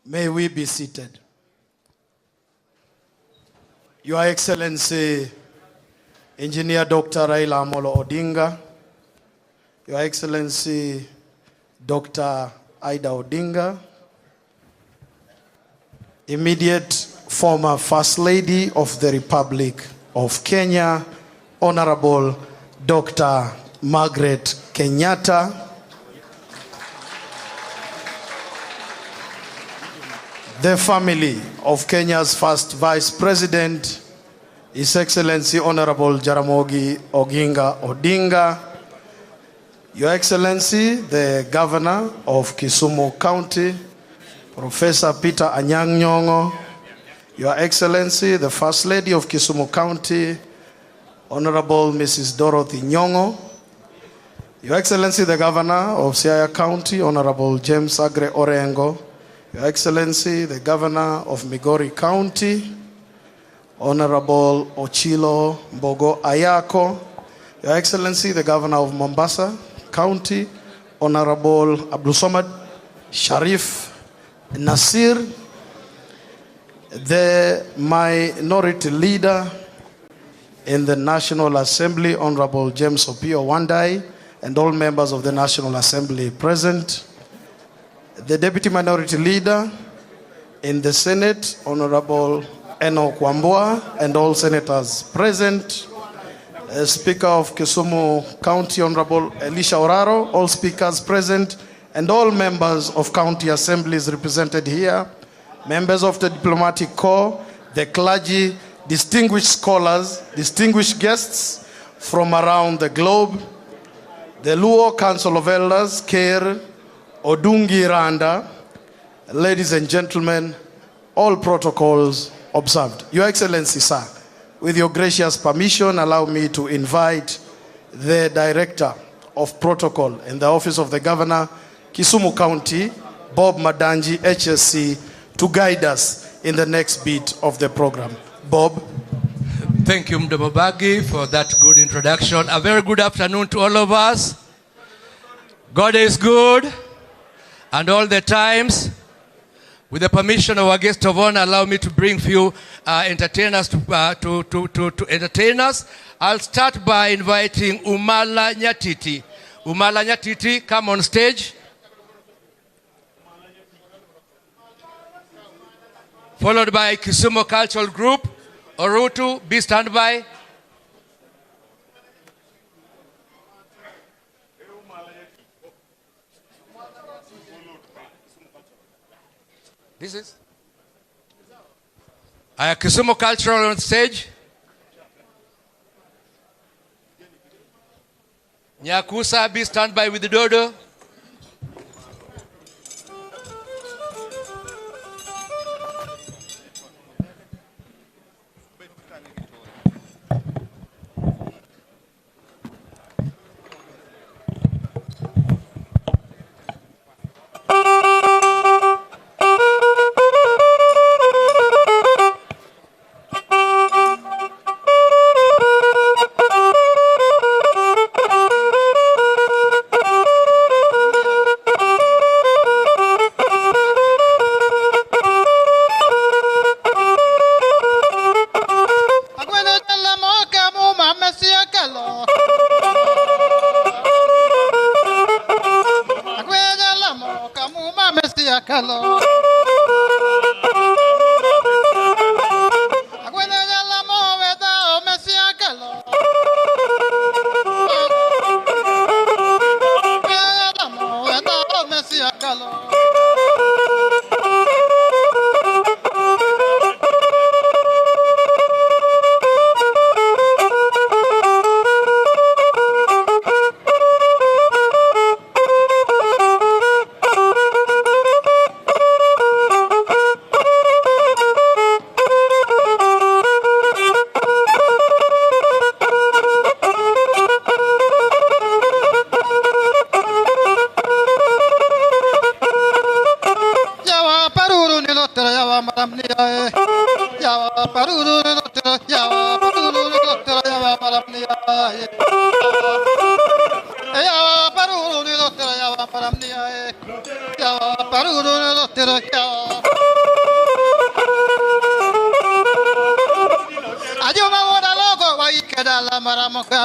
May we be seated. Your Excellency, Engineer Dr. Raila Odinga, Your Excellency, Dr. Ida Odinga, immediate former First Lady of the Republic of Kenya, Honorable Dr. Margaret Kenyatta, the family of Kenya's first Vice President, His Excellency Honorable Jaramogi Oginga Odinga, Your Excellency, the Governor of Kisumu County, Professor Peter Anyang' Nyong'o, Your Excellency, the First Lady of Kisumu County, Honorable Mrs. Dorothy Nyong'o, Your Excellency, the Governor of Siaya County, Honorable James Agre Orengo, Your Excellency, the Governor of Migori County, Honorable Ochilo Mbogo Ayako, Your Excellency, the Governor of Mombasa County, Honorable Abdulsamad Sharif Nasir, the Minority Leader in the National Assembly, Honorable James Opio Wandai, and all members of the National Assembly present, the Deputy Minority Leader in the Senate, Honorable Enoch Wambua, and all senators present, Speaker of Kisumu County, Honorable Elisha Oraro, all speakers present, and all members of county assemblies represented here, members of the diplomatic corps, the clergy, distinguished scholars, distinguished guests from around the globe, the Luo Council of Elders, Ker Odungi Randa, ladies and gentlemen, all protocols observed. Your Excellency, sir, with your gracious permission, allow me to invite the Director of Protocol in the Office of the Governor, Kisumu County, Bob Madanji, HSC, to guide us in the next bit of the program. Bob. Thank you, Mdobobagi, for that good introduction. A very good afternoon to all of us. God is good, and all the times. With the permission of our guest of honor, allow me to bring few entertainers to entertain us. I'll start by inviting Umala Nyatiti. Umala Nyatiti, come on stage. Followed by Kisumu Cultural Group. Orutu, be standby. This is Kisumu Cultural on stage. Nyakusa, be standby with the dodo. Parudo la maramoka.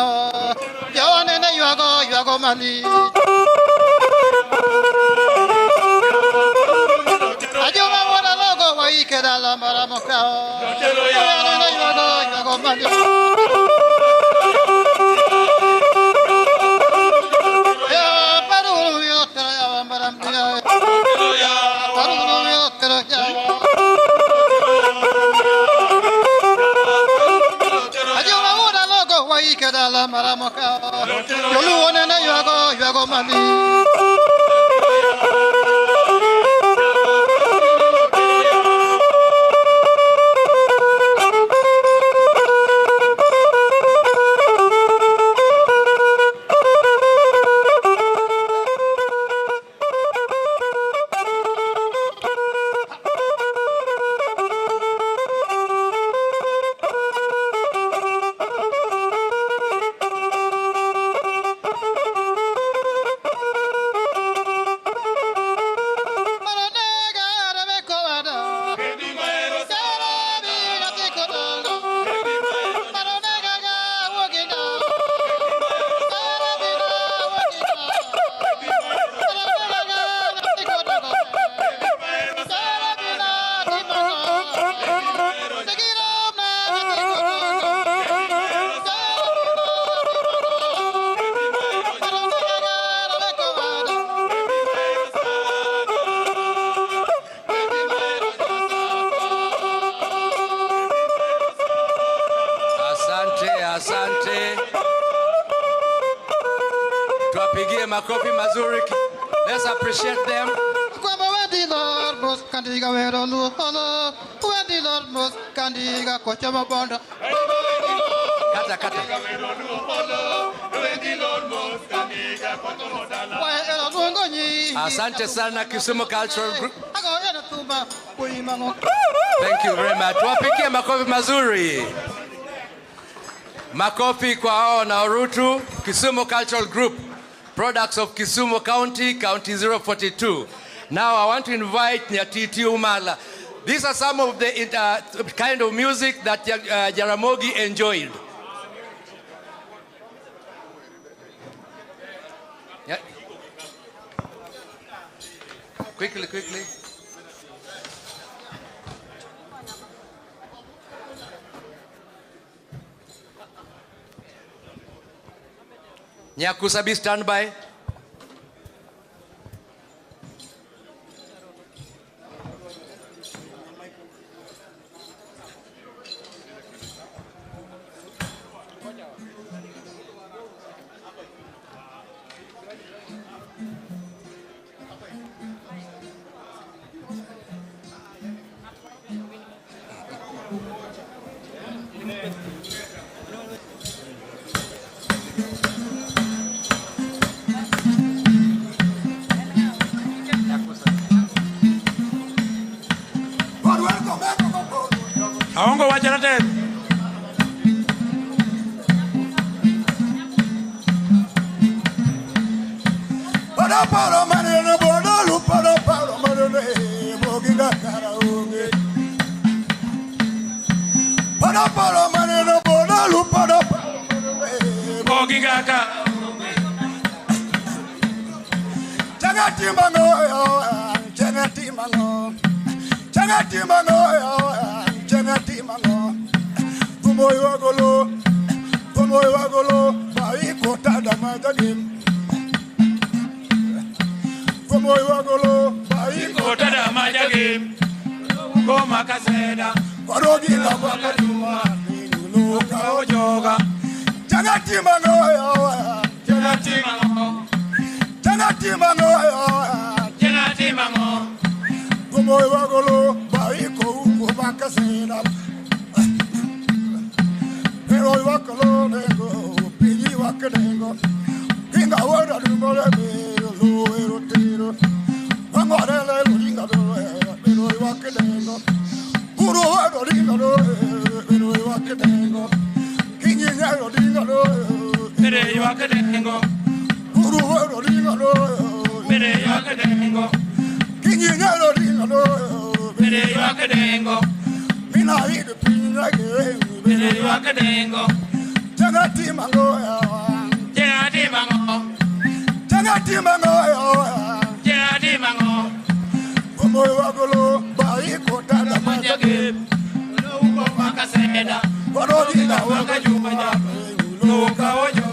Yone ne yuago mali. Ajuma wana logo wa ikeda la maramoka. Yone ne yuago mali. Ya paru yotra ya maramdiya. Paru yotra ya. Ikeda la maramoka. Yolu one na yuago mali. Asante. Tuwapigie makofi mazuri. Let's appreciate them. Kata. Asante sana Kisumu Cultural Group. Thank you very much. Tuwapigie makofi mazuri. Makofi kwa hao na Urutu, Kisumu Cultural Group, products of Kisumu County, County 042. Now I want to invite Nyatiti Umala. These are some of the kind of music that Jaramogi enjoyed. Yeah. Quickly. Nyakusabi, stand by. Aongo wachana tena. Para manene bodalu para manene Oginga karaoke. Para manene bodalu para Oginga karaoke. Changati mango. Tumoy wagolo, bai kota da majagim. Tumoy wagolo, bai kota da majagim. Go makaseda, warogi la wakaduma, no kaojoga. Changati mango. Tumoy wagolo, bai ko makaseda. Pero wakalo nego, pigi wakanengo. Kinga wada dumole lo erotero. Angorele linga pero wakanengo. Guru wada linga pero wakanengo. Kinga linga pero wakanengo. Guru wada linga pero wakanengo. Kinga linga pero wakanengo. Mina hidu pinga ge. Pero wakadengo, Jangati mangoya. Jangati mango. Jangati mangoya. Jangati mango. Omoy wagolo bai kota da majage. Uko makaseda. Warodi na wakajuma. Nuka ojo.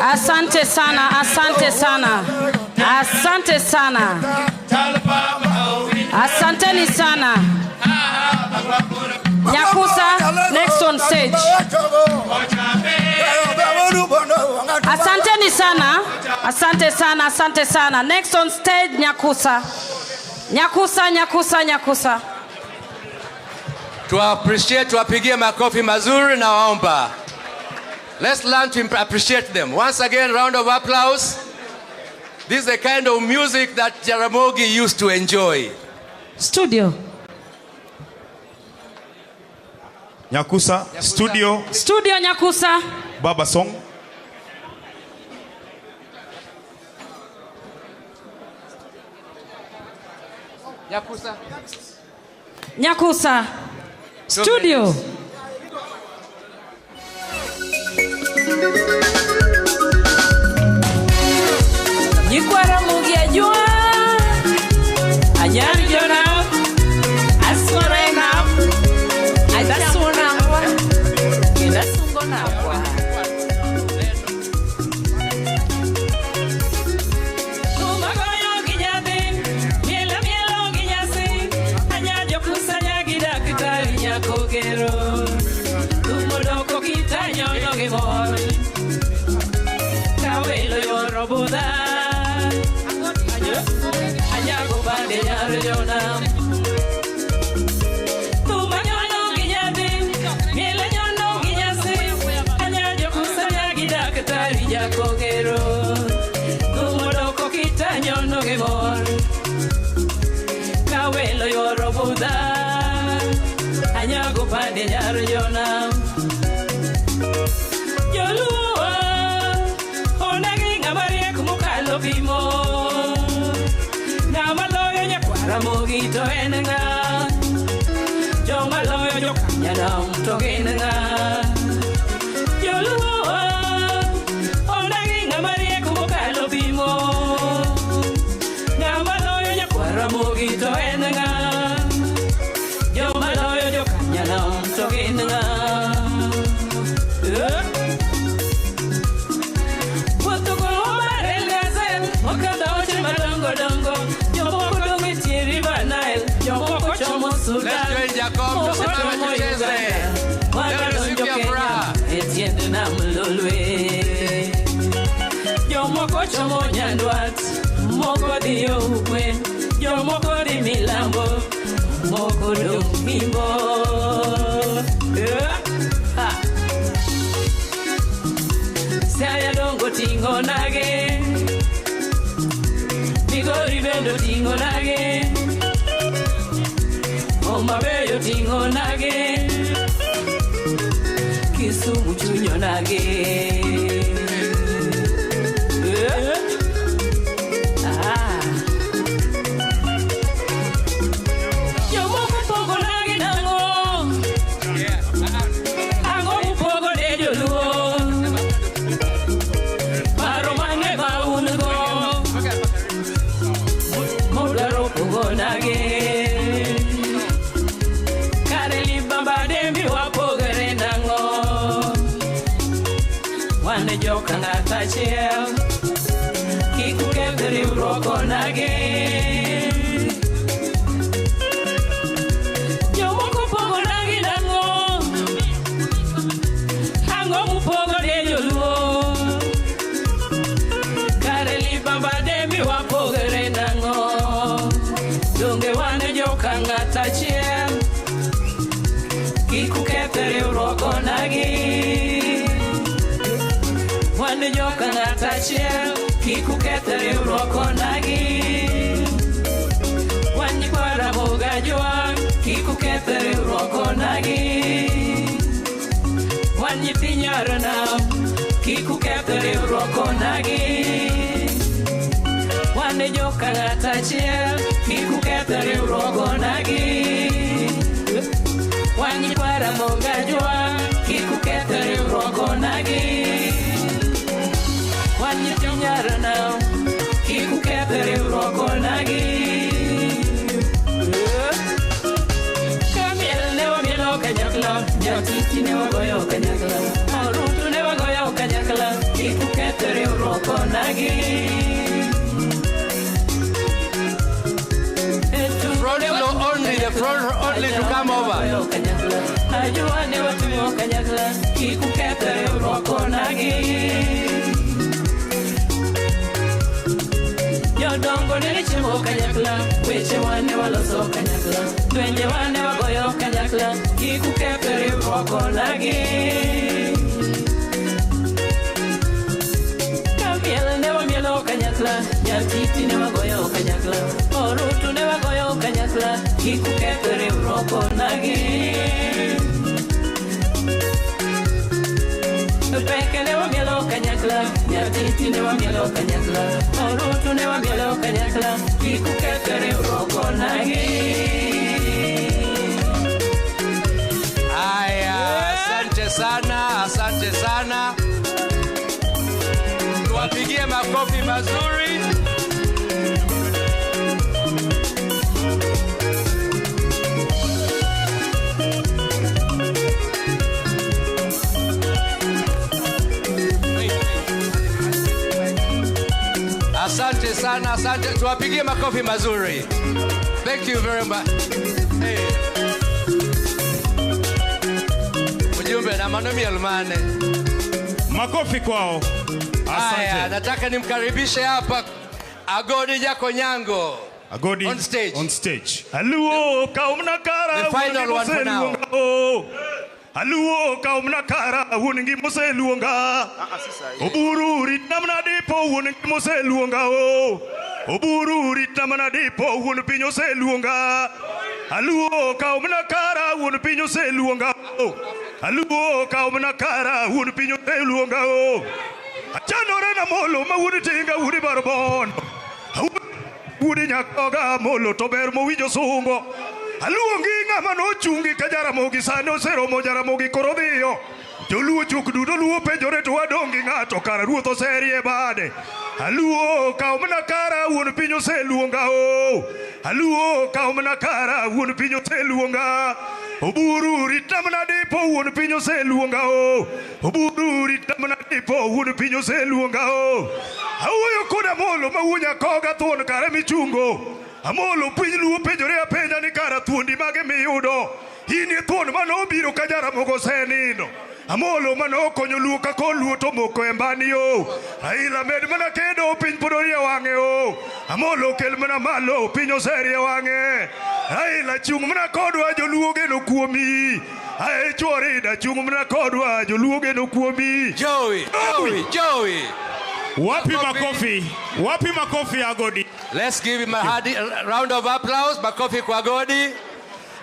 Asante sana, asante sana, asante sana, asanteni sana. Nyakusa, next on stage. Asanteni sana, asante sana, asante sana. Next on stage, Nyakusa. Nyakusa, Nyakusa, Nyakusa. To appreciate, tuwapigie makofi mazuri na waomba. Let's learn to appreciate them. Once again, round of applause. This is the kind of music that Jaramogi used to enjoy. Studio. Nyakusa, studio. Studio Nyakusa. Baba song. Nyakusa. Nyakusa. Studio. Jaramogi ajua. Anyari jona. Aswarena. Adasuna. Kedasungona kwa. Ramogi to enanga, Joma loyo jokanya nam to enanga. Yoluwa, onagi ngamarie kumukalo bimo. Ngamaloyo nyakwa Ramogi to enanga, Joma loyo jokanya nam to enanga. Puto ko marel gazel, mokado chima dongo dongo. Let's join Jacob. Tusimame tucheze. Leo ni siku ya furaha. Etiende na mlolwe. Jomoko chomo nyandwat, moko dio ukwe, jomoko di milambo, moko do mimbo. Saya dongo tingo nage, tingo nage Homa Bay tingo nage Kisumu chunyo nage Chiel Kiku kethri uroko nage Jomoko pogo nage nango Ango mupogo de joluo Kareli bamba demi wapogere nango Dunge wane joka ngata chiel Kiku kethri uroko nage Wane joka ngata chiel Kiku kethri uroko nagi Wane kwara moga jwa Kiku kethri uroko nagi Wane pinyaro nam Kiku kethri uroko nagi Wane joka ngata chiel Kiku kethri uroko nagi Wane kwara moga jwa Kiku kethri uroko nagi Wanye tinyara now Kiku kethri uroko nagi Kamiel newa mielo kanyakla Jatiti newa goyo kanyakla Orutu newa goyo kanyakla Kiku kethri uroko nagi Front row only, the front row only to come over. Ajua newa tumo kanyakla Kiku kethri uroko nagi Yodongo nilichimo kanyakla Weche wane waloso kanyakla Twenye wane wagoyo kanyakla Kiku kethri uroko nagi Kamiel newa mielo kanyakla Nyatiti newa goyo kanyakla Orutu newa goyo kanyakla Kiku kethri uroko nagi Peke newa mielo kanyakla Nyatiti newa mielo kanyakla Orutu newa mielo kanyakla Kiku kethri uroko nagi Aya, asante sana, asante sana. Tuwapigie makofi mazuri. Asante sana, asante. Tuwapigie makofi mazuri. Thank you very much. Hey. Ujumbe na manomi almane. Makofi kwao. Asante. Aya, nataka nimkaribishe hapa Agodi Jako Nyango. Agodi on stage. On stage. Aluo kaumna kara. The final one for now. Aluo kaumna kara wuningi mose luonga. Oburu ritnamna dipo wuningi mose luonga o. Oburu ritnamna dipo wun pinyo se luonga. Aluo kaumna kara wun pinyo se luonga o. Aluo kaumna kara wun pinyo se luonga o. Achanore na molo ma wudi tinga wudi barbon. Wudi nyakoga molo tober mo wijo sungo. Aluongi ng'ama nochungi ka Jaramogi sano seromo Jaramogi korodhiyo. Joluo chuk dudo luo penjore to wadongi ng'ato kara ruoth oserie bade. Aluo kaumna kara wuon pinyo se luonga o. Aluo kaumna kara wuon pinyo se luonga. Oburu ritamna dipo wuon pinyo se luonga o. Oburu ritamna dipo wuon pinyo se luonga o. Awuoyo koda molo ma wuonya koga thuon kare michungo. Amolo piny luo penjore apenja ni kara thuondi mage miyudo. Inie thuon manobiro ka Jaramogi senindo. Amolo manokonyo luo ka koluo to moko embani o. Raila med mana kedo piny podori wange o. Amolo kel mana malo piny oserie wange. Raila chung mana kodwa joluo geno kuomi. Ae chorida chung mana kodwa joluo geno kuomi. Joey. Wapi makofi? Wapi makofi ya Godi? Let's give him a round of applause. Makofi kwa Godi.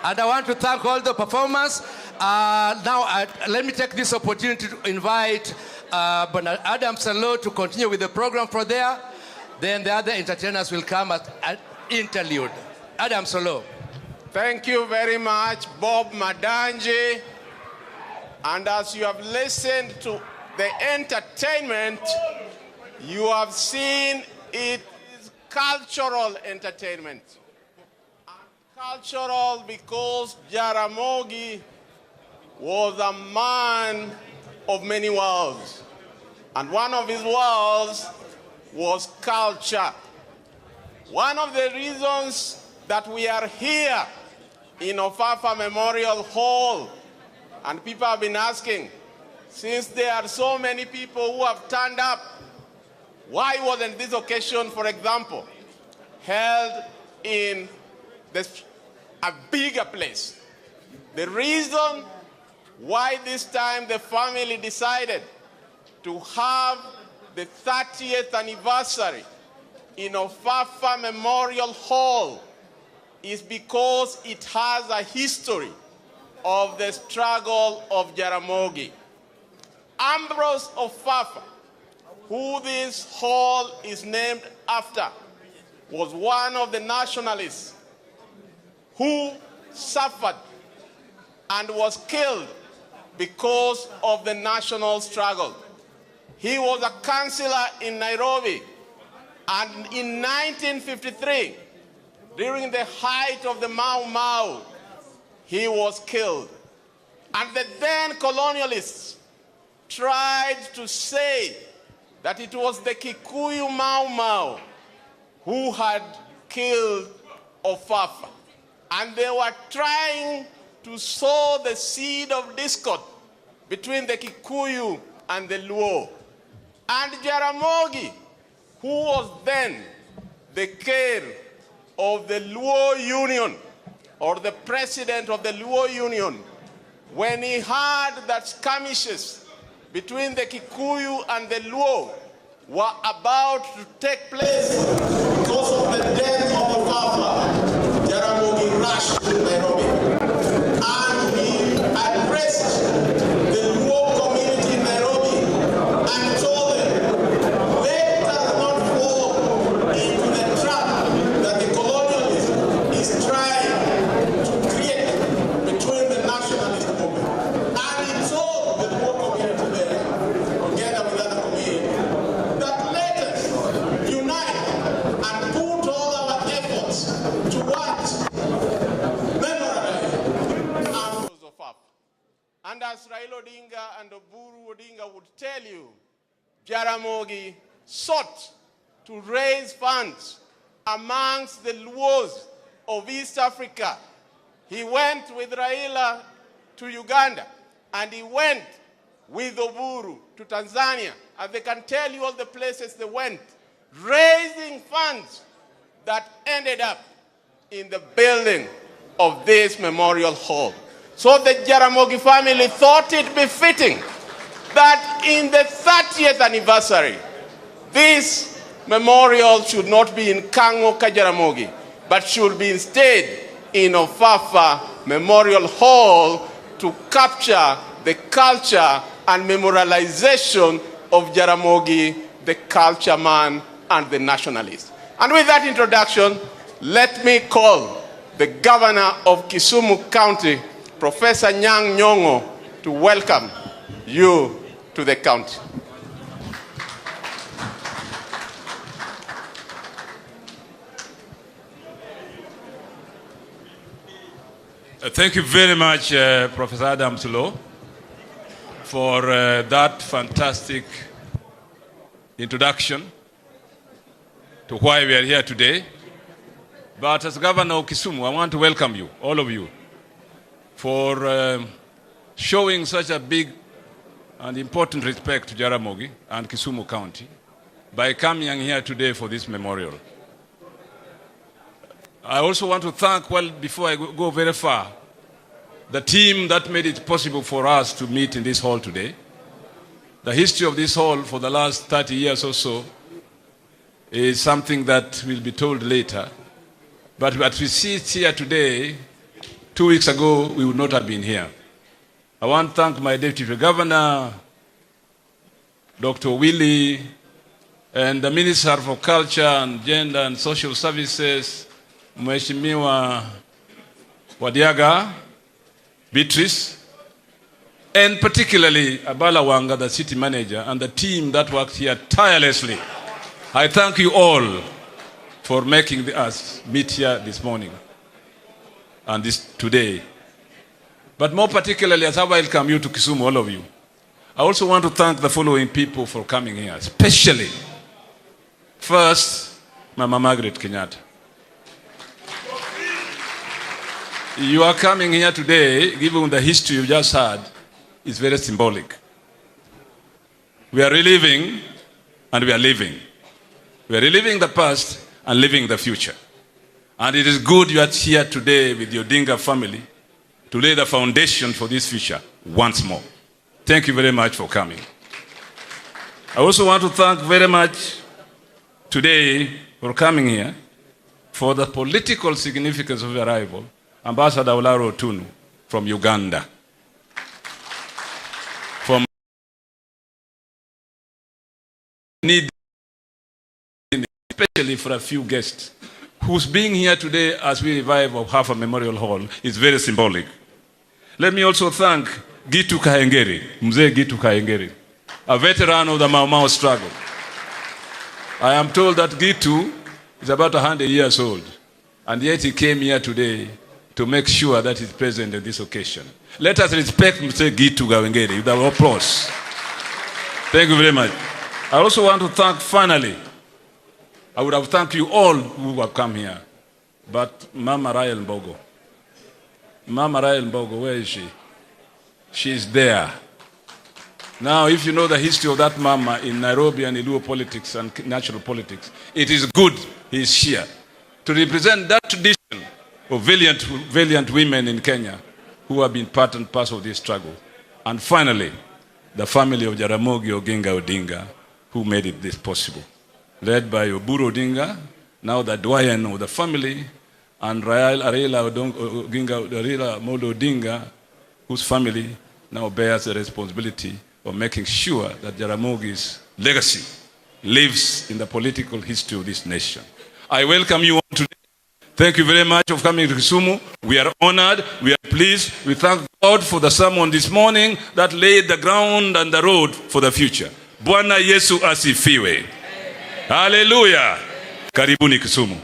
And I want to thank all the performers. Now, let me take this opportunity to invite Bernard Adam Salo to continue with the program for there. Then the other entertainers will come at an interlude. Adam Salo. Thank you very much, Bob Madanji. And as you have listened to the entertainment, you have seen it is cultural entertainment. Cultural because Jaramogi was a man of many worlds. And one of his worlds was culture. One of the reasons that we are here in Ofafa Memorial Hall, and people have been asking, since there are so many people who have turned up, why wasn't this occasion, for example, held in a bigger place? The reason why this time the family decided to have the 30th anniversary in Ofafa Memorial Hall is because it has a history of the struggle of Jaramogi. Ambrose Ofafa, who this hall is named after, was one of the nationalists who suffered and was killed because of the national struggle. He was a councillor in Nairobi, and in 1953, during the height of the Mau Mau, he was killed. And the then colonialists tried to say that it was the Kikuyu Mau Mau who had killed Ofafa. And they were trying to sow the seed of discord between the Kikuyu and the Luo. And Jaramogi, who was then the care of the Luo Union, or the president of the Luo Union, when he heard that skirmishes between the Kikuyu and the Luo were about to take place because of the death of Ofafa, Jaramogi rushed to Nairobi, and he addressed the Luo community in Nairobi and told them, let us not fall into the trap that the colonialist is trying to create between the nationalist movement. And he told the Luo community there, together with other communities, that let us unite and put all our efforts towards memorializing Ambrose Ofafa. And as Raila Odinga and Oburu Odinga would tell you, Jaramogi sought to raise funds amongst the Luos of East Africa. He went with Raila to Uganda, and he went with Oburu to Tanzania, and they can tell you all the places they went, raising funds that ended up in the building of this memorial hall. So the Jaramogi family thought it befitting that in the 30th anniversary, this memorial should not be in Kango Kajaramogi, but should be instead in Ofafa Memorial Hall to capture the culture and memorialization of Jaramogi, the culture man and the nationalist. And with that introduction, let me call the governor of Kisumu County, Professor Nyang' Nyong'o, to welcome you to the county. Thank you very much, Professor Adam Salo, for that fantastic introduction to why we are here today. But as Governor of Kisumu, I want to welcome you, all of you, for showing such a big and important respect to Jaramogi and Kisumu County by coming here today for this memorial. I also want to thank, well, before I go very far, the team that made it possible for us to meet in this hall today. The history of this hall for the last 30 years or so is something that will be told later. But what we see here today, 2 weeks ago, we would not have been here. I want to thank my Deputy Governor, Dr. Willie, and the Minister for Culture and Gender and Social Services, Mheshimiwa Wadiaga, Beatrice, and particularly Abala Wanga, the city manager, and the team that worked here tirelessly. I thank you all for making us meet here this morning and today. But more particularly, as I welcome you to Kisumu, all of you, I also want to thank the following people for coming here, especially, first, Mama Margaret Kenyatta. You are coming here today, given the history you just heard, is very symbolic. We are reliving and we are living. We are reliving the past and living the future. And it is good you are here today with your Odinga family to lay the foundation for this future once more. Thank you very much for coming. I also want to thank very much today for coming here for the political significance of your arrival, Ambassador Olaro Tunu from Uganda. From need, especially for a few guests, whose being here today as we revive of half a memorial hall is very symbolic. Let me also thank Gitu Kahengeri, Mzee Gitu Kahengeri, a veteran of the Mau Mau struggle. I am told that Gitu is about 100 years old, and yet he came here today to make sure that he's present at this occasion. Let us respect Mr. Gitu Kahengeri with our applause. Thank you very much. I also want to thank, finally, I would have thanked you all who have come here, but Mama Raila Mbogo. Mama Raila Mbogo, where is she? She's there. Now, if you know the history of that mama in Nairobi and Iluo politics and national politics, it is good he's here to represent that tradition of valiant women in Kenya who have been part and parcel of this struggle. And finally, the family of Jaramogi Oginga Odinga, who made it this possible, led by Oburu Odinga, now the doyen of the family, and Raila Molo Odinga, whose family now bears the responsibility of making sure that Jaramogi's legacy lives in the political history of this nation. I welcome you all today. Thank you very much for coming to Kisumu. We are honored. We are pleased. We thank God for the sermon this morning that laid the ground and the road for the future. Bwana Yesu asifiwe. Hallelujah. Karibuni Kisumu.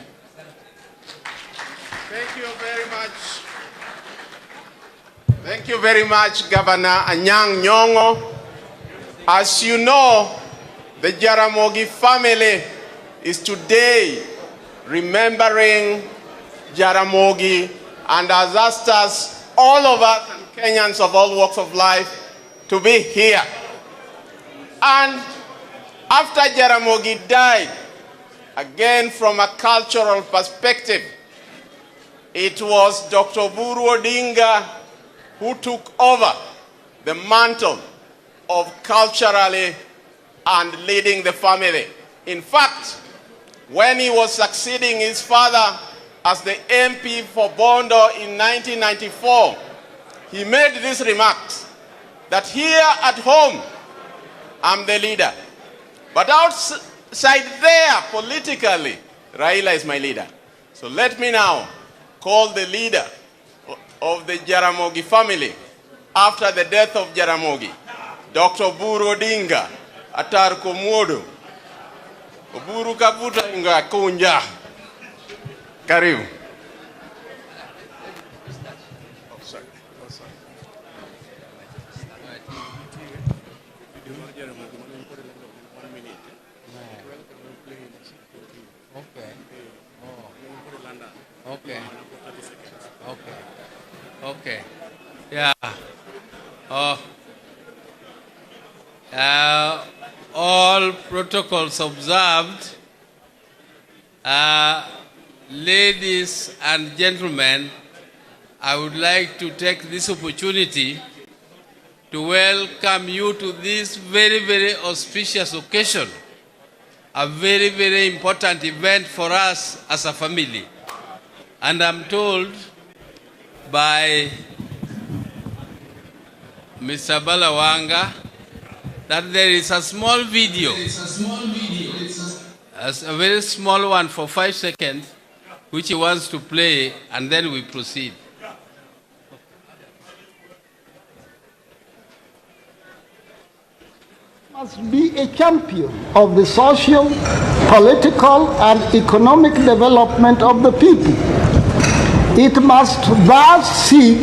Thank you very much. Thank you very much, Governor Anyang' Nyong'o. As you know, the Jaramogi family is today remembering Jaramogi and has asked us, all of us and Kenyans of all walks of life, to be here. And after Jaramogi died, again from a cultural perspective, it was Dr. Oburu Odinga who took over the mantle of culturally and leading the family. In fact, when he was succeeding his father as the MP for Bondo in 1994, he made these remarks that here at home, I'm the leader. But outside there, politically, Raila is my leader. So let me now call the leader of the Jaramogi family after the death of Jaramogi, Dr. Oburu Odinga, Atar Komodo, Oburu Kabuta Inga Kunja. Karibu. Okay. Yeah. All protocols observed. Ladies and gentlemen, I would like to take this opportunity to welcome you to this very, very auspicious occasion, a very, very important event for us as a family. And I'm told by Mr. Balawanga that there is a small video, a very small one for 5 seconds, which he wants to play, and then we proceed. Must be a champion of the social, political, and economic development of the people. It must thus seek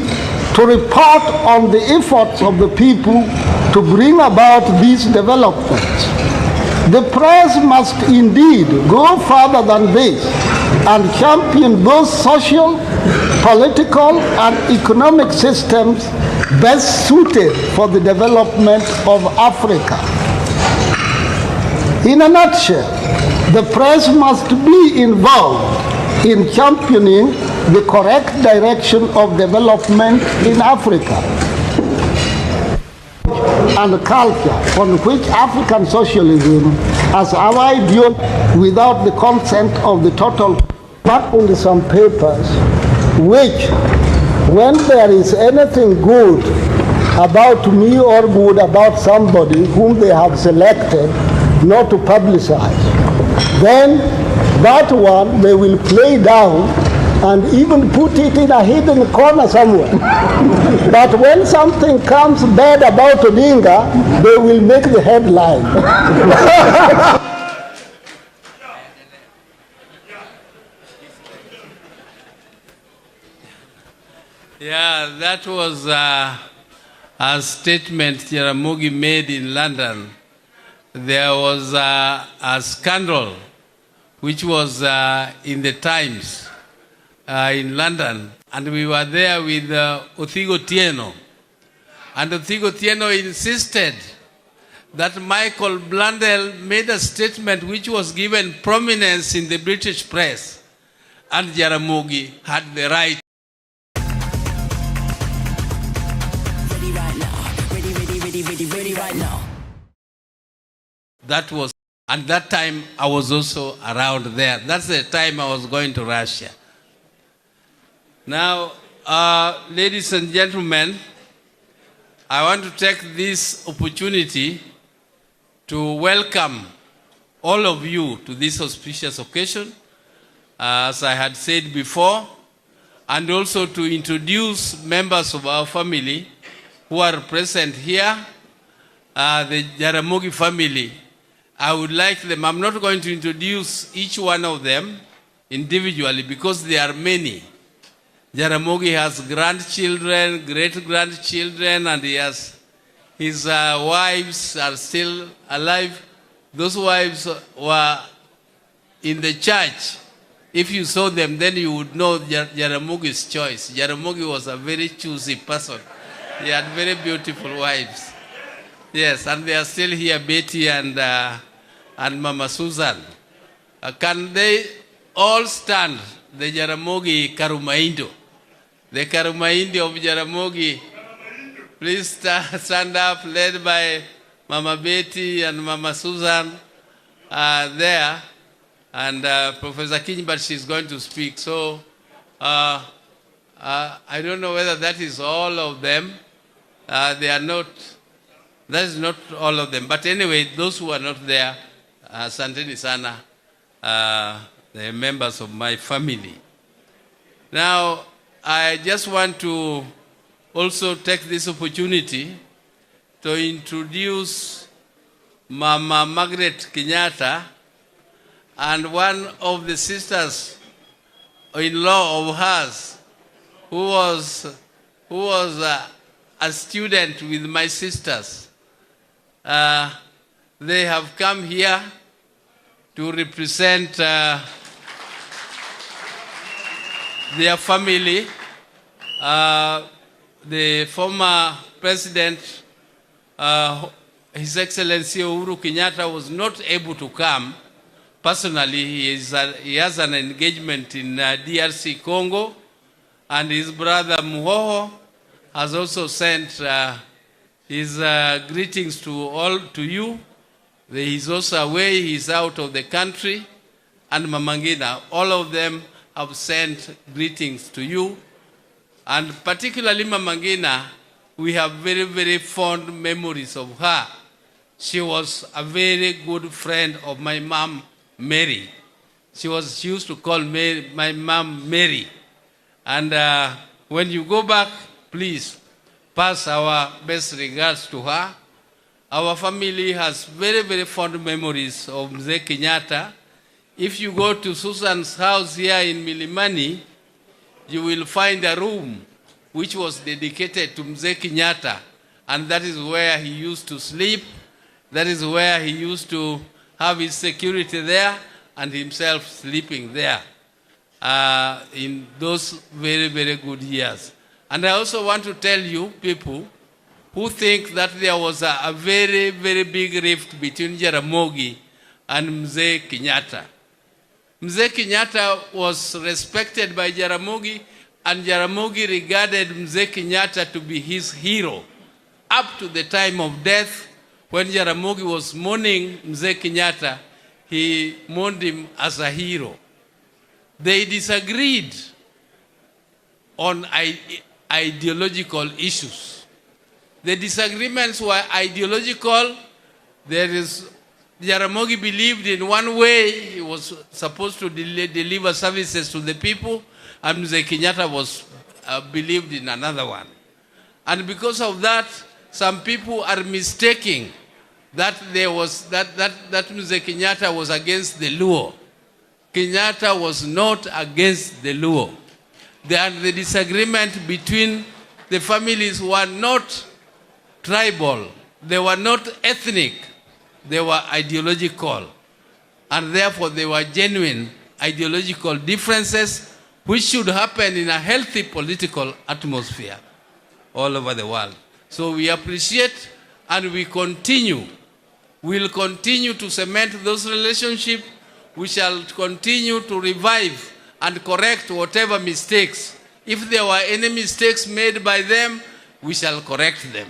to report on the efforts of the people to bring about these developments. The press must indeed go further than this and champion those social, political, and economic systems best suited for the development of Africa. In a nutshell, the press must be involved in championing the correct direction of development in Africa and culture on which African socialism as our ideal without the consent of the total, not only some papers which, when there is anything good about me or good about somebody whom they have selected not to publicize, then that one they will play down and even put it in a hidden corner somewhere. But when something comes bad about Odinga, they will make the headline. Yeah, that was a statement Jaramogi made in London. There was a scandal which was in the Times in London, and we were there with Othigo Tieno. And Othigo Tieno insisted that Michael Blundell made a statement which was given prominence in the British press, and Jaramogi had the right. Ready right now. That was, and that time I was also around there. That's the time I was going to Russia. Now, ladies and gentlemen, I want to take this opportunity to welcome all of you to this auspicious occasion, as I had said before, and also to introduce members of our family who are present here, the Jaramogi family. I would like them, I'm not going to introduce each one of them individually because there are many. Jaramogi has grandchildren, great-grandchildren, and he has, his wives are still alive. Those wives were in the church. If you saw them, then you would know Jaramogi's choice. Jaramogi was a very choosy person. He had very beautiful wives. Yes, and they are still here, Betty and Mama Susan. Can they all stand? The Jaramogi Karumaindo. The Karumaindo of Jaramogi. Please stand up, led by Mama Betty and Mama Susan there. And Professor Kingbert, she's going to speak. So I don't know whether that is all of them. They are not, that is not all of them. But anyway, those who are not there, Santeni Sana, the members of my family. Now, I just want to also take this opportunity to introduce Mama Margaret Kenyatta and one of the sisters-in-law of hers who was a student with my sisters. They have come here to represent their family. The former president, His Excellency Uhuru Kenyatta, was not able to come. Personally, he has an engagement in DRC Congo, and his brother Muhoho has also sent His greetings to you. He's also away, he's out of the country. And Mamangina, all of them have sent greetings to you. And particularly Mamangina, we have very, very fond memories of her. She was a very good friend of my mom, Mary. She used to call my mom Mary. And when you go back, please pass our best regards to her. Our family has very, very fond memories of Mzee Kenyatta. If you go to Susan's house here in Milimani, you will find a room which was dedicated to Mzee Kenyatta, and that is where he used to sleep. That is where he used to have his security there and himself sleeping there in those very, very good years. And I also want to tell you people who think that there was a very, very big rift between Jaramogi and Mzee Kenyatta. Mzee Kenyatta was respected by Jaramogi, and Jaramogi regarded Mzee Kenyatta to be his hero up to the time of death. When Jaramogi was mourning Mzee Kenyatta, he mourned him as a hero. They disagreed on ideological issues. The disagreements were ideological. Jaramogi believed in one way, he was supposed to deliver services to the people, and Mzee Kenyatta was believed in another one. And because of that, some people are mistaking that Mzee Kenyatta was against the Luo. Kenyatta was not against the Luo. The disagreement between the families were not tribal, they were not ethnic, they were ideological. And therefore they were genuine ideological differences which should happen in a healthy political atmosphere all over the world. So we appreciate and we'll continue to cement those relationships. We shall continue to revive and correct whatever mistakes. If there were any mistakes made by them, we shall correct them.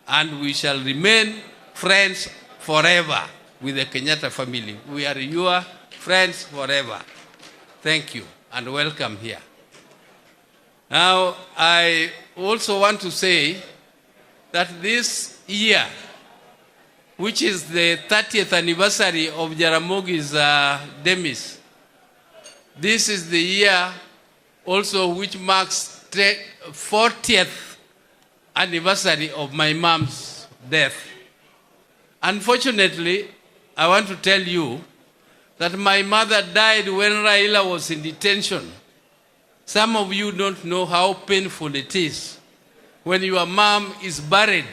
And we shall remain friends forever with the Kenyatta family. We are your friends forever. Thank you and welcome here. Now, I also want to say that this year, which is the 30th anniversary of Jaramogi's demise, this is the year also which marks the 40th anniversary of my mom's death. Unfortunately, I want to tell you that my mother died when Raila was in detention. Some of you don't know how painful it is when your mom is buried.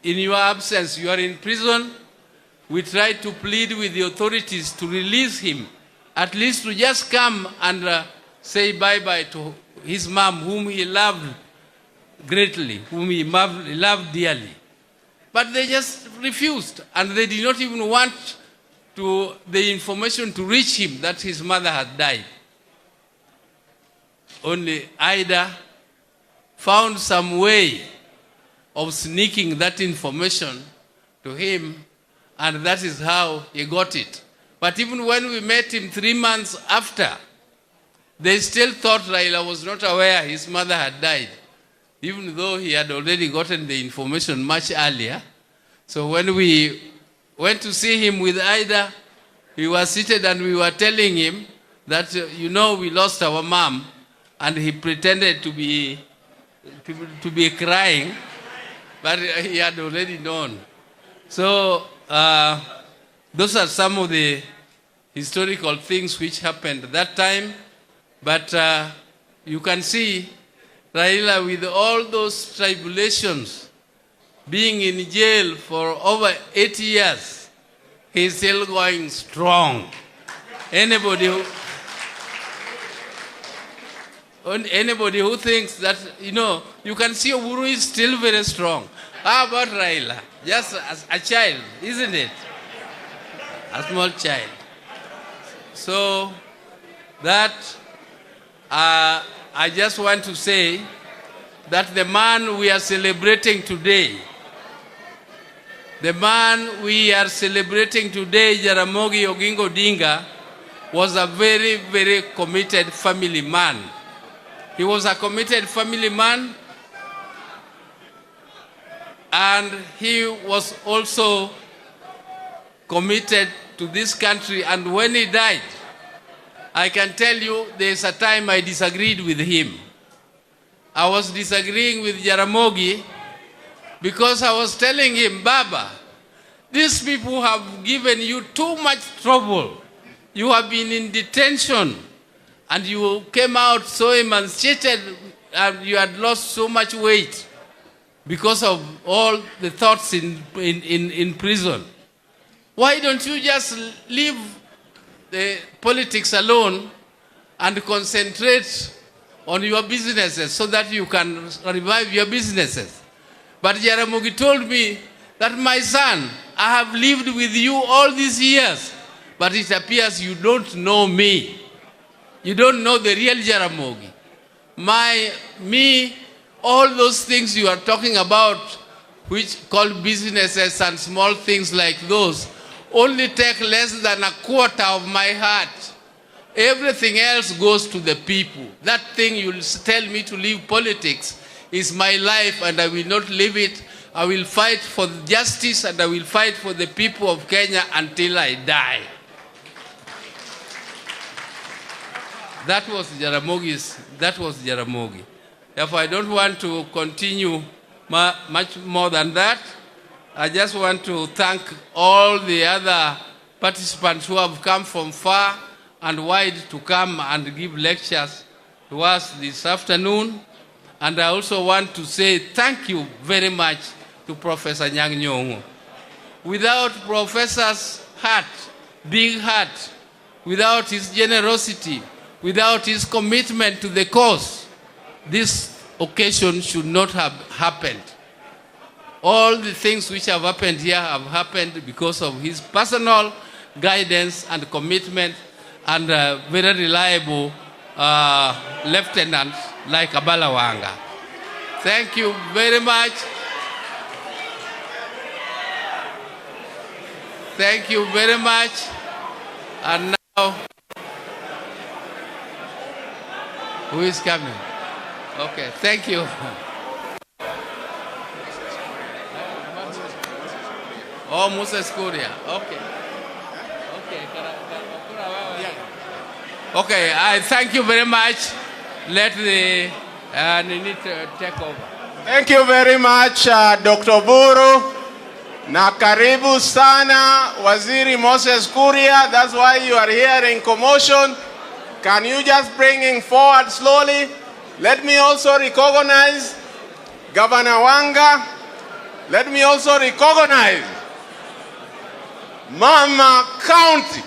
In your absence, you are in prison. We tried to plead with the authorities to release him, at least to just come and say bye-bye to his mom, whom he loved greatly, whom he loved dearly. But they just refused, and they did not even want the information to reach him that his mother had died. Only Ida found some way of sneaking that information to him, and that is how he got it. But even when we met him 3 months after, they still thought Raila was not aware his mother had died, even though he had already gotten the information much earlier. So when we went to see him with Ida, we were seated and we were telling him that, you know, we lost our mom, and he pretended to be crying, but he had already known. So those are some of the historical things which happened at that time. But you can see Raila, with all those tribulations, being in jail for over 8 years, he's still going strong. Anybody who thinks that, you know, you can see Oburu is still very strong. How about Raila? Just as a child, isn't it? A small child. So that I just want to say that the man we are celebrating today, Jaramogi Oginga Odinga, was a very, very committed family man. He was a committed family man, and he was also committed to this country. And when he died, I can tell you there's a time I disagreed with him. I was disagreeing with Jaramogi because I was telling him, Baba, these people have given you too much trouble. You have been in detention and you came out so emaciated and you had lost so much weight because of all the thoughts in prison. Why don't you just leave the politics alone and concentrate on your businesses so that you can revive your businesses? But Jaramogi told me that, my son, I have lived with you all these years, but it appears you don't know me. You don't know the real Jaramogi. All those things you are talking about, which call businesses and small things like those, only take less than a quarter of my heart. Everything else goes to the people. That thing you'll tell me to leave politics is my life, and I will not leave it. I will fight for justice, and I will fight for the people of Kenya until I die. That was Jaramogi. Therefore, I don't want to continue much more than that. I just want to thank all the other participants who have come from far and wide to come and give lectures to us this afternoon. And I also want to say thank you very much to Professor Nyang' Nyong'o. Without Professor's heart, big heart, without his generosity, without his commitment to the cause, this occasion should not have happened. All the things which have happened here have happened because of his personal guidance and commitment, and very reliable lieutenant like Abalawanga. Thank you very much. Thank you very much. And now, who is coming? Okay, thank you. Oh, Moses Kuria. Okay. Okay, I thank you very much. Let the Nini take over. Thank you very much, Dr. Buru. Na karibu sana, Waziri Moses Kuria. That's why you are hearing commotion. Can you just bring him forward slowly? Let me also recognize Governor Wanga. Let me also recognize Mama County,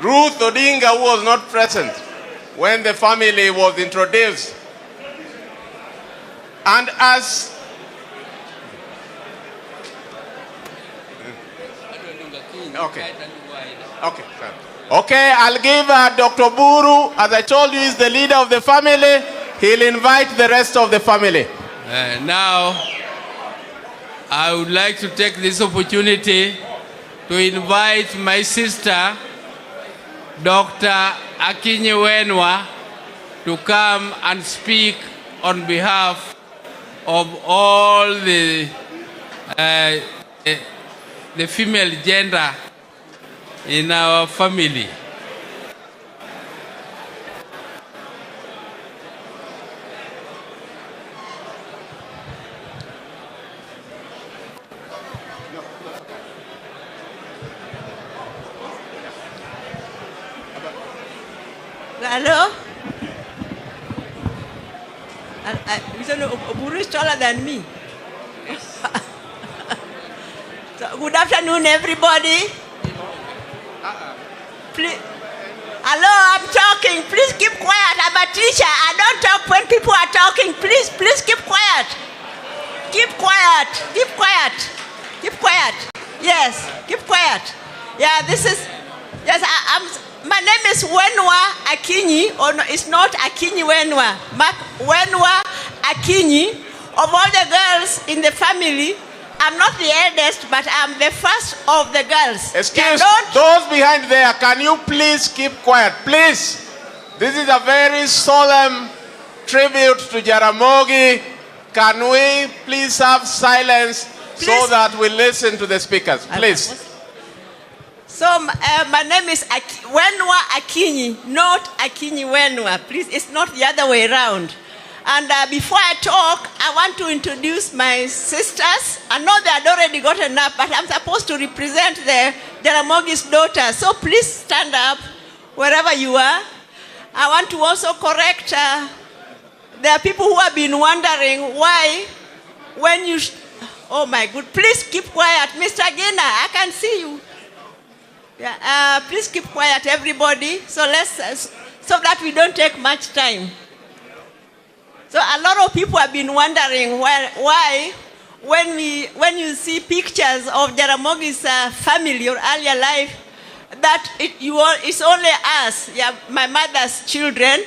Ruth Odinga, who was not present when the family was introduced. And as Okay, I'll give Dr. Buru, as I told you, is the leader of the family. He'll invite the rest of the family. Now, I would like to take this opportunity to invite my sister, Dr. Akinyi-Wenwa, to come and speak on behalf of all the female gender in our family. Hello? Buru is taller than me. So, good afternoon, everybody. Please. Hello, I'm talking. Please keep quiet. I'm a teacher. I don't talk when people are talking. Please keep quiet. Keep quiet. Keep quiet. Keep quiet. Yes, keep quiet. Yeah, this is Yes, my name is Wenwa Akinyi. Oh, no, it's not Akinyi Wenwa. Wenwa Akinyi. Of all the girls in the family, I'm not the eldest, but I'm the first of the girls. Excuse those behind there, can you please keep quiet? Please. This is a very solemn tribute to Jaramogi. Can we please have silence so that we listen to the speakers? Please. So my name is Wenwa Akinyi, not Akinyi Wenwa. Please, it's not the other way around. And before I talk, I want to introduce my sisters. I know they had already gotten up, but I'm supposed to represent the Jaramogi's daughter. So please stand up wherever you are. I want to also correct, there are people who have been wondering why when you, oh my God, please keep quiet. Mr. Gina, I can see you. Yeah, please keep quiet, everybody, so that we don't take much time. So a lot of people have been wondering why when you see pictures of Jaramogi's family or earlier life, that it's only us, my mother's children.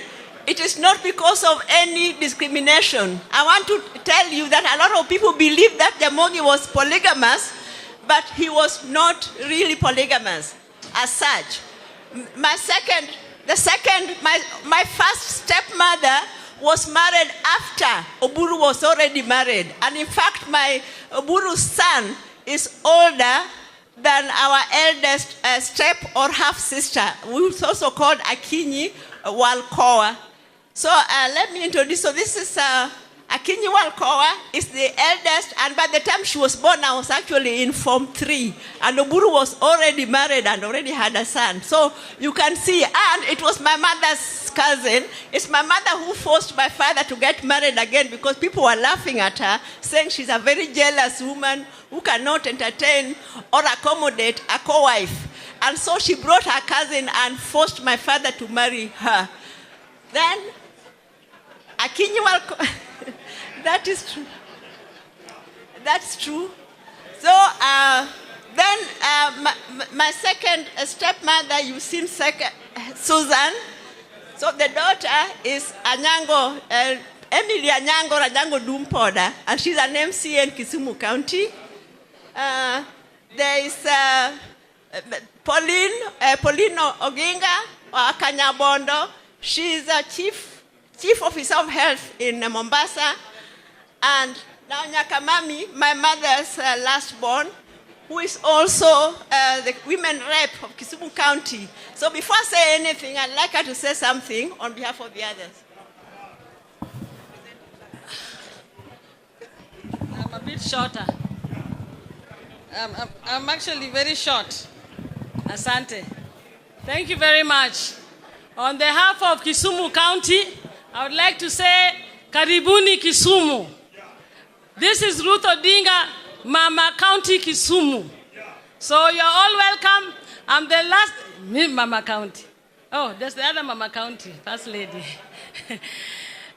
It is not because of any discrimination. I want to tell you that a lot of people believe that Jaramogi was polygamous, but he was not really polygamous as such. My first stepmother was married after Oburu was already married. And in fact, my Oburu's son is older than our eldest step or half sister, who is also called Akinyi Walkowa. So let me introduce. So this is Akinyi Walkowa is the eldest, and by the time she was born, I was actually in Form 3. And Oburu was already married and already had a son. So you can see, and it was my mother's cousin. It's my mother who forced my father to get married again because people were laughing at her, saying she's a very jealous woman who cannot entertain or accommodate a co-wife. And so she brought her cousin and forced my father to marry her. Then, Akinyi Walkowa... That is true. That's true. So then my second stepmother, you've seen Susan. So the daughter is Anyango, Emily Anyango Dumpoda, and she's an MC in Kisumu County. There is Pauline Oginga Kanyabondo. She's a chief officer of health in Mombasa. And now Nyakamami, my mother's last born, who is also the women rep of Kisumu County. So before I say anything, I'd like her to say something on behalf of the others. I'm a bit shorter. I'm actually very short. Asante. Thank you very much. On behalf of Kisumu County, I would like to say, Karibuni Kisumu. This is Ruth Odinga, Mama County Kisumu. So you're all welcome. I'm the last, Mama County. Oh, there's the other Mama County, First Lady.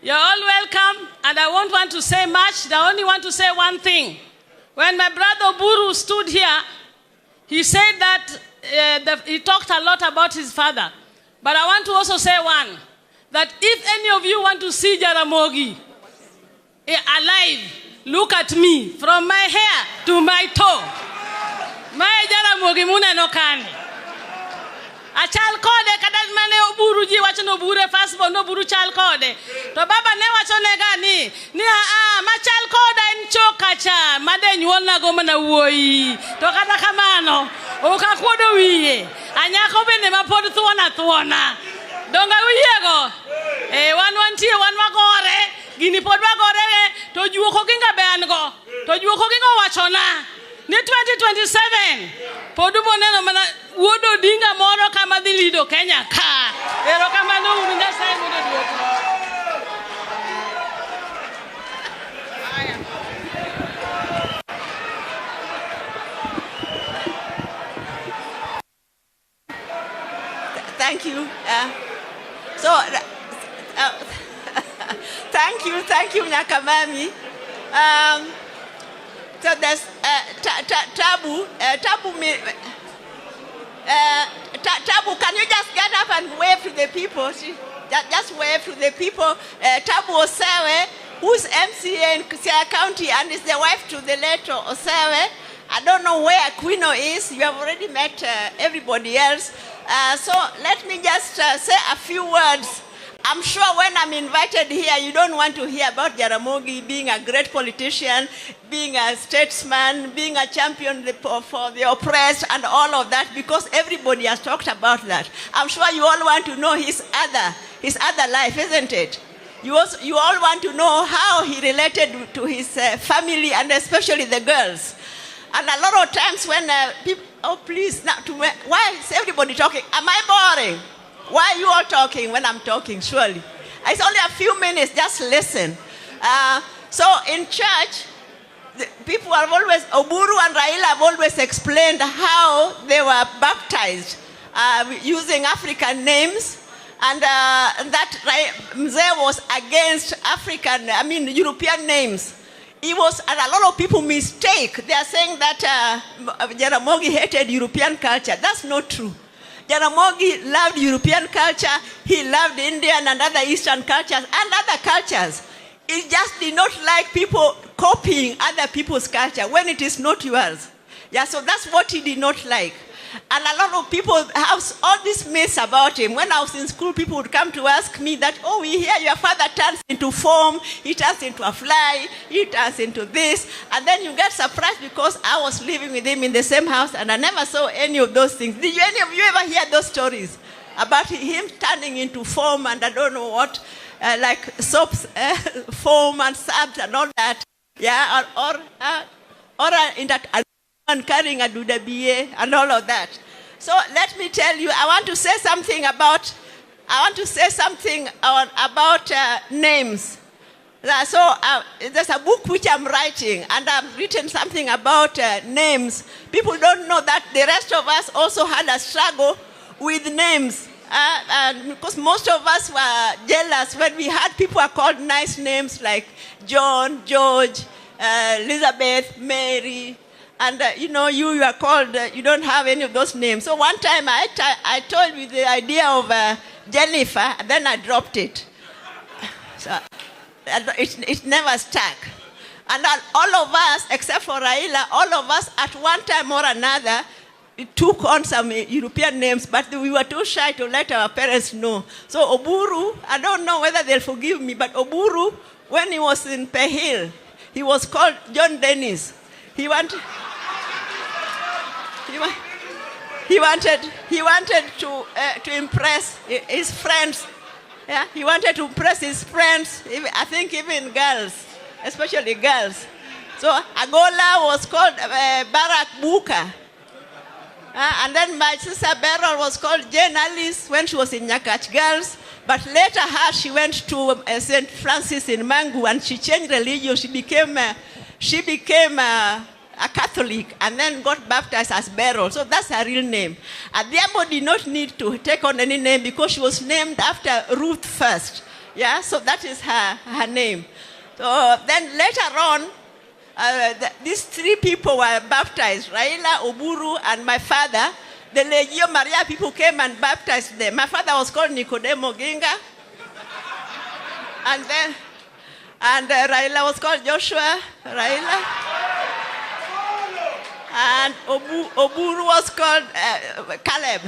You're all welcome, and I won't want to say much. I only want to say one thing. When my brother Buru stood here, he said that he talked a lot about his father. But I want to also say one, that if any of you want to see Jaramogi alive, look at me, from my hair to my toe. My Jaramogi muna no kani. Achal kode kadal mane Oburu ji wacho no bure first born no buru chal kode. To baba ne wacho ne gani ni ma chal kode en choka cha made nyuol na go mana wuoyi. To kata kamano okakuodo wiye. Anyako bende ma pod thuona. Donga wiyego. Wan tie wan magore. Gini pod wagore to juoko ginga be an go. To juoko ginga wachona. Ni 2027 podumo neno mana wuodo Odinga moro kama dhi lido Kenya ka. Ero kama no uru Nyasaye mondo duoko. Thank you. Thank you, Nyakamami. So there's Tabu, can you just get up and wave to the people? Just wave to the people. Tabu Osewe, who's MCA in Siaya County and is the wife to the late Osewe. I don't know where Aquino is. You have already met everybody else. So let me just say a few words. I'm sure when I'm invited here, you don't want to hear about Jaramogi being a great politician, being a statesman, being a champion for the oppressed, and all of that, because everybody has talked about that. I'm sure you all want to know his other life, isn't it? You all want to know how he related to his family, and especially the girls. And a lot of times when people, oh please, why is everybody talking? Am I boring? Why are you all talking when I'm talking, surely? It's only a few minutes, just listen. So in church, people have always, Oburu and Raila have always explained how they were baptized using African names, and that Mzee was against European names. And a lot of people mistake. They are saying that Jaramogi hated European culture. That's not true. Jaramogi loved European culture, he loved Indian and other Eastern cultures and other cultures. He just did not like people copying other people's culture when it is not yours. Yeah, so that's what he did not like. And a lot of people have all these myths about him. When I was in school, people would come to ask me that, oh, we hear your father turns into foam, he turns into a fly, he turns into this. And then you get surprised because I was living with him in the same house and I never saw any of those things. Did any of you ever hear those stories about him turning into foam and I don't know what, like soaps, foam and sabs and all that? Yeah, or in that... and carrying a dudabiye and all of that. So let me tell you, I want to say something about names. So there's a book which I'm writing, and I've written something about names. People don't know that the rest of us also had a struggle with names. And because most of us were jealous when we had people are called nice names like John, George, Elizabeth, Mary. And you are called, you don't have any of those names. So one time I told you the idea of Jennifer, and then I dropped it. So it never stuck. And all of us, except for Raila, all of us at one time or another, took on some European names, but we were too shy to let our parents know. So Oburu, I don't know whether they'll forgive me, but Oburu, when he was in Pehil, he was called John Dennis. He wanted to impress his friends. Yeah, he wanted to impress his friends. I think even girls, especially girls. So Agola was called Barack Buka, and then my sister Beryl was called Jane Alice when she was in Nyakach Girls. But later, she went to St. Francis in Mangu, and she changed religion. She became a Catholic and then got baptized as Beryl. So that's her real name. Adhiambo did not need to take on any name because she was named after Ruth first. Yeah, so that is her name. So then later on, these three people were baptized, Raila, Oburu, and my father. The Legio Maria people came and baptized them. My father was called Nicodemo Oginga. And Raila was called Joshua Raila. And Oburu was called Caleb.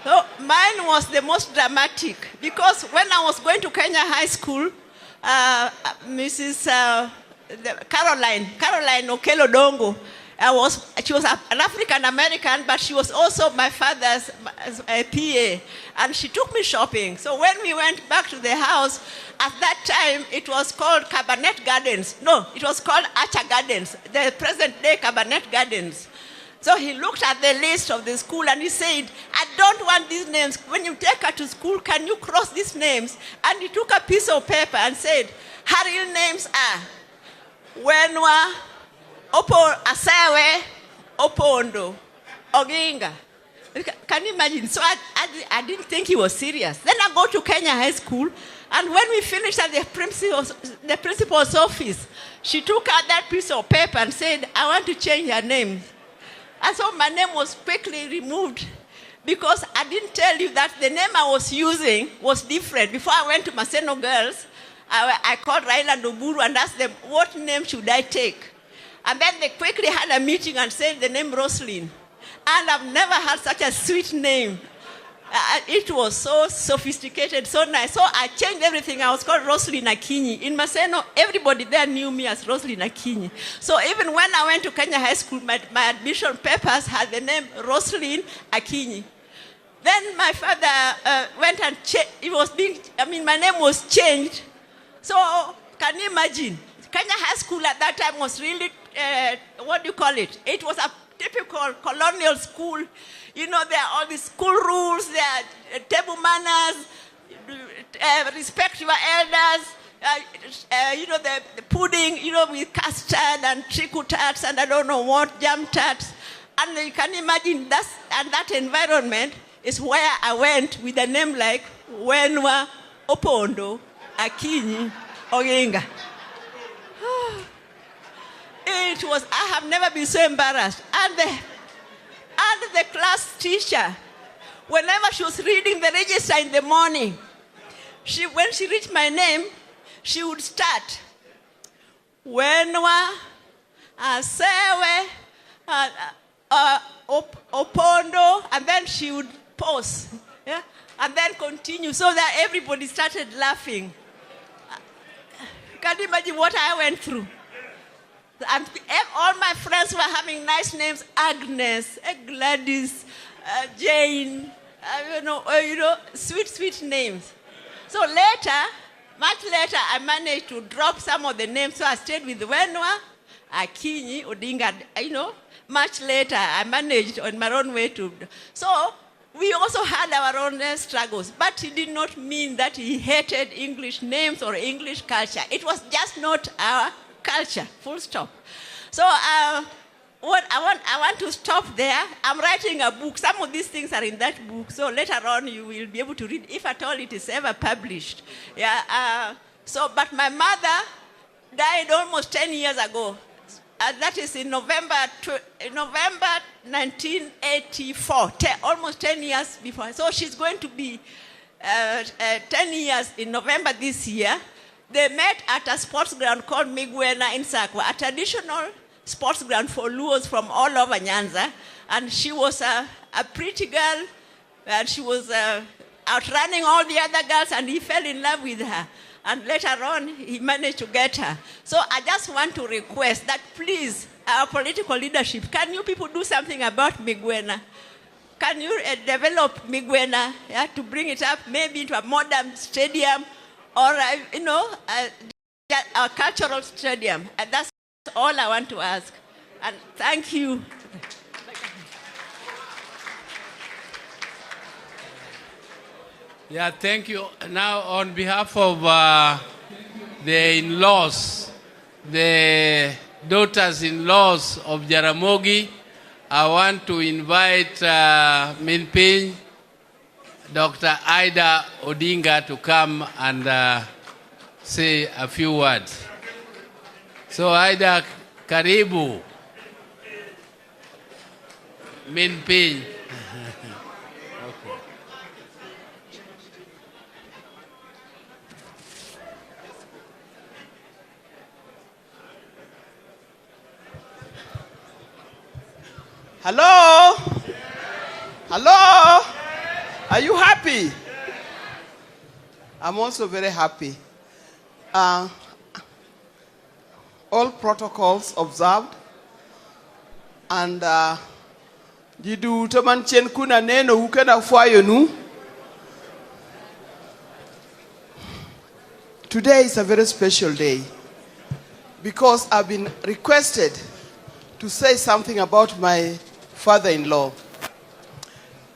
So mine was the most dramatic because when I was going to Kenya High School, Mrs. Caroline Okelo Dongo, she was an African American, but she was also my father's PA, and she took me shopping. So when we went back to the house, at that time it was called Cabernet Gardens. No, it was called Archer Gardens, the present day Cabernet Gardens. So he looked at the list of the school and he said, I don't want these names. When you take her to school, can you cross these names? And he took a piece of paper and said, her real names are Wenwa, Asewe, Opondo, Oginga. Can you imagine? So I didn't think he was serious. Then I go to Kenya High School, and when we finished at the principal's office, she took out that piece of paper and said, I want to change her name. And so my name was quickly removed because I didn't tell you that the name I was using was different. Before I went to Maseno Girls, I called Raila and Oburu and asked them, what name should I take? And then they quickly had a meeting and said the name Roslyn. And I've never had such a sweet name. It was so sophisticated, so nice. So I changed everything. I was called Roslyn Akinyi. In Maseno, everybody there knew me as Roslyn Akinyi. So even when I went to Kenya High School, my admission papers had the name Roslyn Akinyi. Then my father went and my name was changed. So can you imagine? Kenya High School at that time was really, what do you call it? It was a typical colonial school. You know, there are all these school rules, there are table manners, respect your elders, the pudding, with custard and trickle tarts and I don't know what, jam tarts. And you can imagine that environment is where I went with a name like Wenwa Opondo Akinyi Oginga. I have never been so embarrassed. And the class teacher, whenever she was reading the register in the morning, when she reached my name, she would start, Wenwa Asewe Opondo, and then she would pause, yeah? And then continue, so that everybody started laughing. Can you imagine what I went through? And all my friends were having nice names: Agnes, Gladys, Jane, sweet names. So much later, I managed to drop some of the names. So I stayed with Wenwa Akinyi Odinga. Much later, I managed on my own way to. So we also had our own struggles, but it did not mean that he hated English names or English culture. It was just not our culture, full stop. So I want to stop there. I'm writing a book. Some of these things are in that book. So later on you will be able to read, if at all it is ever published. Yeah. But my mother died almost 10 years ago. That is in November 1984, almost 10 years before. So she's going to be 10 years in November this year. They met at a sports ground called Migwena in Sakwa, a traditional sports ground for Luos from all over Nyanza. And she was a pretty girl, and she was outrunning all the other girls, and he fell in love with her. And later on, he managed to get her. So I just want to request that please, our political leadership, can you people do something about Migwena? Can you develop Migwena, to bring it up maybe into a modern stadium or, a cultural stadium? And that's all I want to ask. And thank you. Yeah, thank you. Now, on behalf of the in-laws, the daughters-in-laws of Jaramogi, I want to invite Minpin, Dr. Ida Odinga, to come and say a few words. So, Ida, karibu. Minpin. Hello? Hello? Are you happy? I'm also very happy. All protocols observed. And Jidu Taman Chen Kuna Neno Ukena Fwayonu. Today is a very special day because I've been requested to say something about my father-in-law.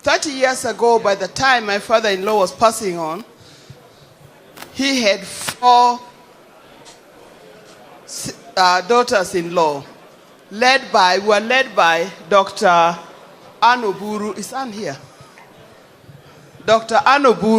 30 years ago, by the time my father-in-law was passing on, he had 4 daughters-in-law, led by Dr. Anoburu. Is Ann here? Dr. Anoburu.